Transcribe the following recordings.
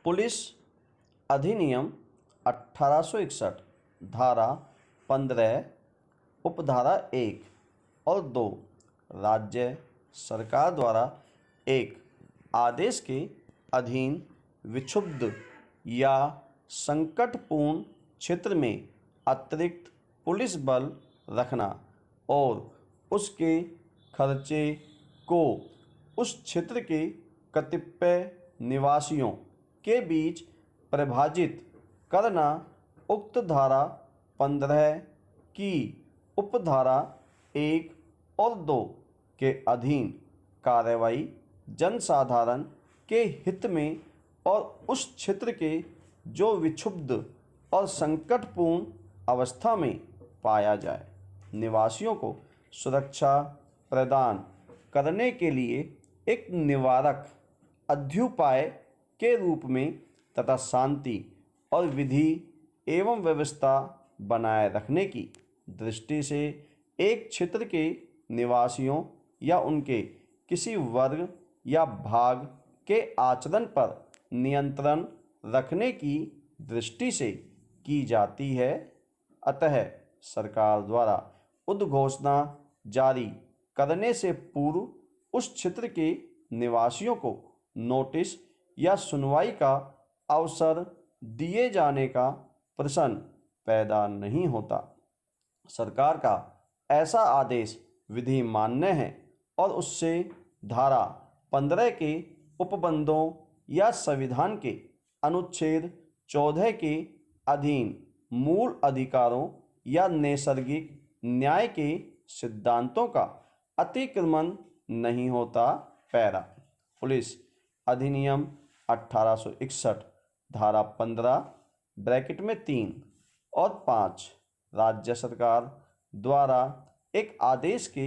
Police अधिनियम 1861 धारा 15 उपधारा 1 और 2 राज्य सरकार द्वारा एक आदेश के अधीन विक्षुब्ध या संकटपूर्ण क्षेत्र में अतिरिक्त पुलिस बल रखना और उसके खर्चे को उस क्षेत्र के कतिपय निवासियों के बीच परिभाषित करना उक्त धारा 15 की उपधारा 1 और 2 के अधीन कार्रवाई जनसाधारण के हित में और उस क्षेत्र के जो विक्षुब्ध और संकटपूर्ण अवस्था में पाया जाए निवासियों को सुरक्षा प्रदान करने के लिए एक निवारक अध्युपाय के रूप में तथा शांति और विधि एवं व्यवस्था बनाए रखने की दृष्टि से एक क्षेत्र के निवासियों या उनके किसी वर्ग या भाग के आचरण पर नियंत्रण रखने की दृष्टि से की जाती है। अतः सरकार द्वारा उद्घोषणा जारी करने से पूर्व उस क्षेत्र के निवासियों को नोटिस या सुनवाई का अवसर दिए जाने का प्रश्न पैदा नहीं होता। सरकार का ऐसा आदेश विधि मान्य है और उससे धारा 15 के उपबंधों या संविधान के अनुच्छेद 14 के अधीन मूल अधिकारों या नैसर्गिक न्याय के सिद्धांतों का अतिक्रमण नहीं होता। पैरा पुलिस अधिनियम 1861 धारा 15 ब्रैकेट में 3 और 5 राज्य सरकार द्वारा एक आदेश के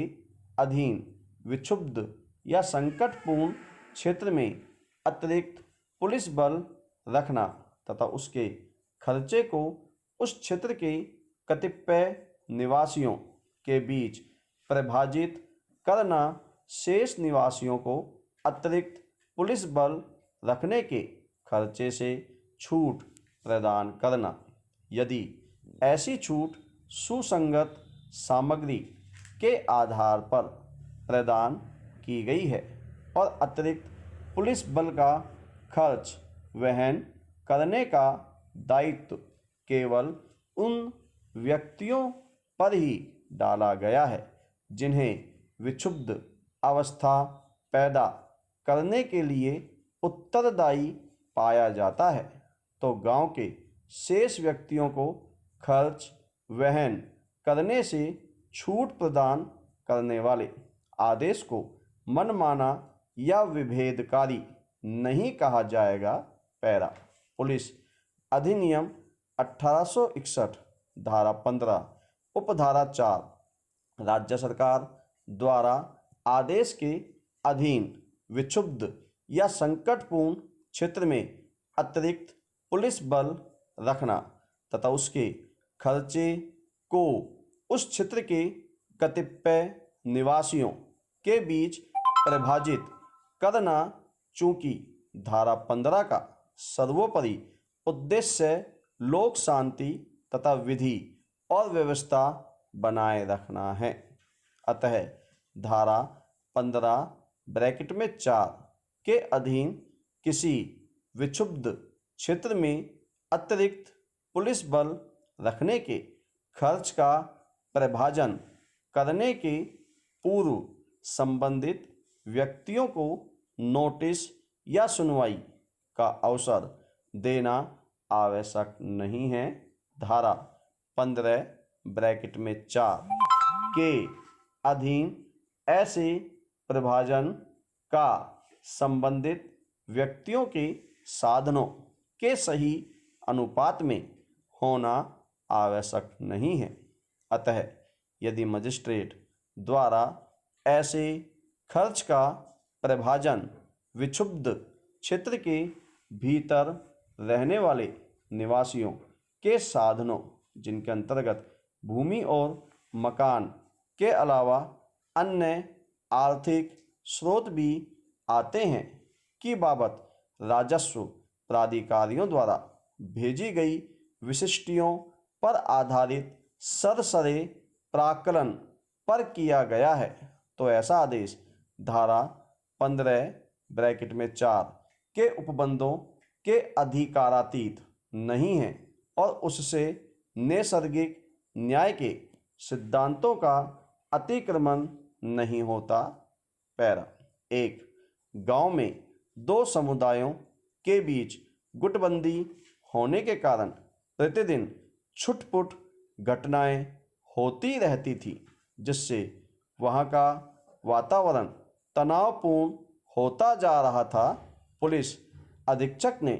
अधीन विक्षुब्ध या संकटपूर्ण क्षेत्र में अतिरिक्त पुलिस बल रखना तथा उसके खर्चे को उस क्षेत्र के कतिपय निवासियों के बीच परिभाषित करना शेष निवासियों को अतिरिक्त पुलिस बल रखने के खर्चे से छूट प्रदान करना यदि ऐसी छूट सुसंगत सामग्री के आधार पर प्रदान की गई है और अतिरिक्त पुलिस बल का खर्च वहन करने का दायित्व केवल उन व्यक्तियों पर ही डाला गया है जिन्हें विक्षुब्ध अवस्था पैदा करने के लिए उत्तरदायी पाया जाता है तो गांव के शेष व्यक्तियों को खर्च वहन करने से छूट प्रदान करने वाले आदेश को मनमाना या विभेदकारी नहीं कहा जाएगा। पैरा पुलिस अधिनियम 1861 धारा 15 उपधारा 4 राज्य सरकार द्वारा आदेश के अधीन विक्षुब्ध या संकटपूर्ण क्षेत्र में अतिरिक्त पुलिस बल रखना तथा उसके खर्चे को उस क्षेत्र के कतिपय निवासियों के बीच परिभाषित करना चूँकि धारा 15 का सर्वोपरि उद्देश्य लोक शांति तथा विधि और व्यवस्था बनाए रखना है। अतः धारा 15 ब्रैकेट में 4 के अधीन किसी विक्षुब्ध क्षेत्र में अतिरिक्त पुलिस बल रखने के खर्च का परिभाषण करने के पूर्व संबंधित व्यक्तियों को नोटिस या सुनवाई का अवसर देना आवश्यक नहीं है। धारा 15 ब्रैकेट में 4 के अधीन ऐसे परिभाषण का संबंधित व्यक्तियों के साधनों के सही अनुपात में होना आवश्यक नहीं है। अतः यदि मजिस्ट्रेट द्वारा ऐसे खर्च का परिभाषण विक्षुब्ध क्षेत्र के भीतर रहने वाले निवासियों के साधनों जिनके अंतर्गत भूमि और मकान के अलावा अन्य आर्थिक स्रोत भी आते हैं की बाबत राजस्व प्राधिकारियों द्वारा भेजी गई विशिष्टियों पर आधारित सरसरे प्राकलन पर किया गया है तो ऐसा आदेश धारा 15 के उपबंधों के अधिकारातीत नहीं है और उससे नैसर्गिक न्याय के सिद्धांतों का अतिक्रमण नहीं होता। पैरा 1, गांव में दो समुदायों के बीच गुटबंदी होने के कारण प्रतिदिन छुटपुट घटनाएं होती रहती थी, जिससे वहां का वातावरण तनावपूर्ण होता जा रहा था। पुलिस अधीक्षक ने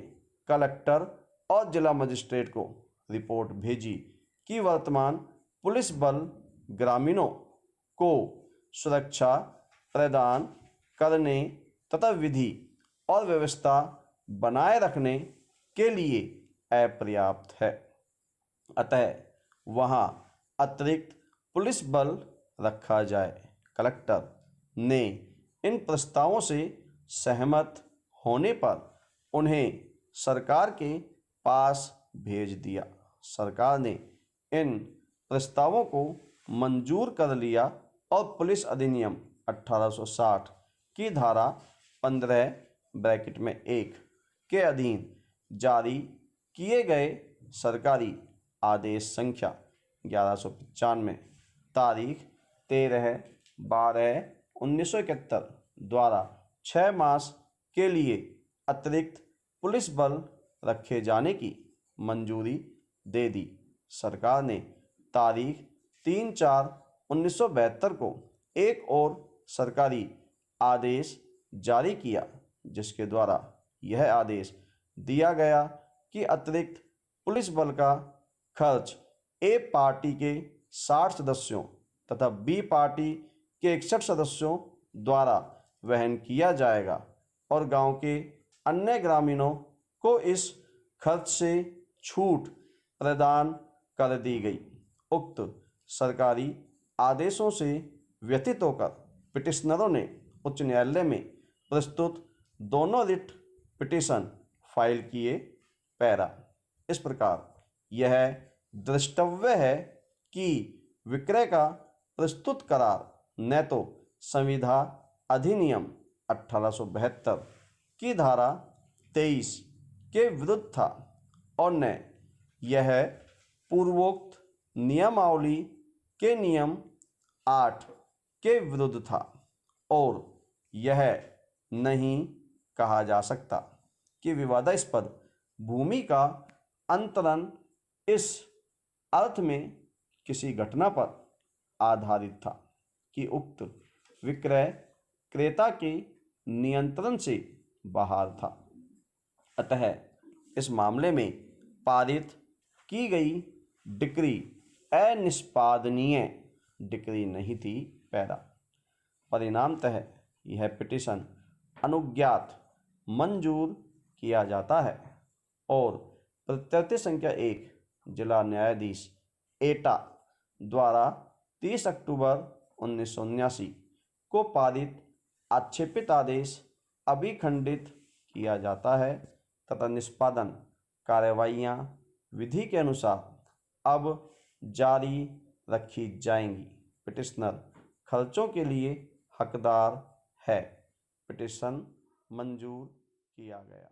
कलेक्टर और जिला मजिस्ट्रेट को रिपोर्ट भेजी कि वर्तमान पुलिस बल ग्रामीणों को सुरक्षा प्रदान करने तथा विधि और व्यवस्था बनाए रखने के लिए अपर्याप्त है, अतः वहां अतिरिक्त पुलिस बल रखा जाए। कलेक्टर ने इन प्रस्तावों से सहमत होने पर उन्हें सरकार के पास भेज दिया। सरकार ने इन प्रस्तावों को मंजूर कर लिया और पुलिस अधिनियम 1860 की धारा 15(1) के अधीन जारी किए गए सरकारी आदेश संख्या 1195 तारीख 13/12/1971 द्वारा 6 मास के लिए अतिरिक्त पुलिस बल रखे जाने की मंजूरी दे दी। सरकार ने तारीख 3/4/1972 को एक और सरकारी आदेश जारी किया, जिसके द्वारा यह आदेश दिया गया कि अतिरिक्त पुलिस बल का खर्च ए पार्टी के 60 सदस्यों तथा बी पार्टी के 61 सदस्यों द्वारा वहन किया जाएगा और गांव के अन्य ग्रामीणों को इस खर्च से छूट प्रदान कर दी गई। उक्त सरकारी आदेशों से व्यथित होकर पिटिशनरों ने उच्च न्यायालय में प्रस्तुत दोनों रिट पिटीशन फाइल किए। पैरा इस प्रकार यह दृष्टव्य है कि विक्रय का प्रस्तुत करार न तो संविधा अधिनियम 1872 की धारा 23 के विरुद्ध था और न यह पूर्वोक्त नियमावली के नियम 8 के विरुद्ध था और यह नहीं कहा जा सकता कि विवादास्पद भूमि का अंतरण इस अर्थ में किसी घटना पर आधारित था कि उक्त विक्रय क्रेता के नियंत्रण से बाहर था, अतः इस मामले में पारित की गई डिक्री अनिष्पादनीय डिक्री नहीं थी। पैरा परिणामतः यह पिटीशन अनुज्ञात मंजूर किया जाता है और प्रत्यर्थ संख्या 1 जिला न्यायाधीश एटा द्वारा 30 अक्टूबर 1979 को पारित आक्षेपित आदेश अभिखंडित किया जाता है तथा निष्पादन कार्रवाइयाँ विधि के अनुसार अब जारी रखी जाएंगी। पिटिशनर खर्चों के लिए हकदार है। पिटीशन मंजूर किया गया।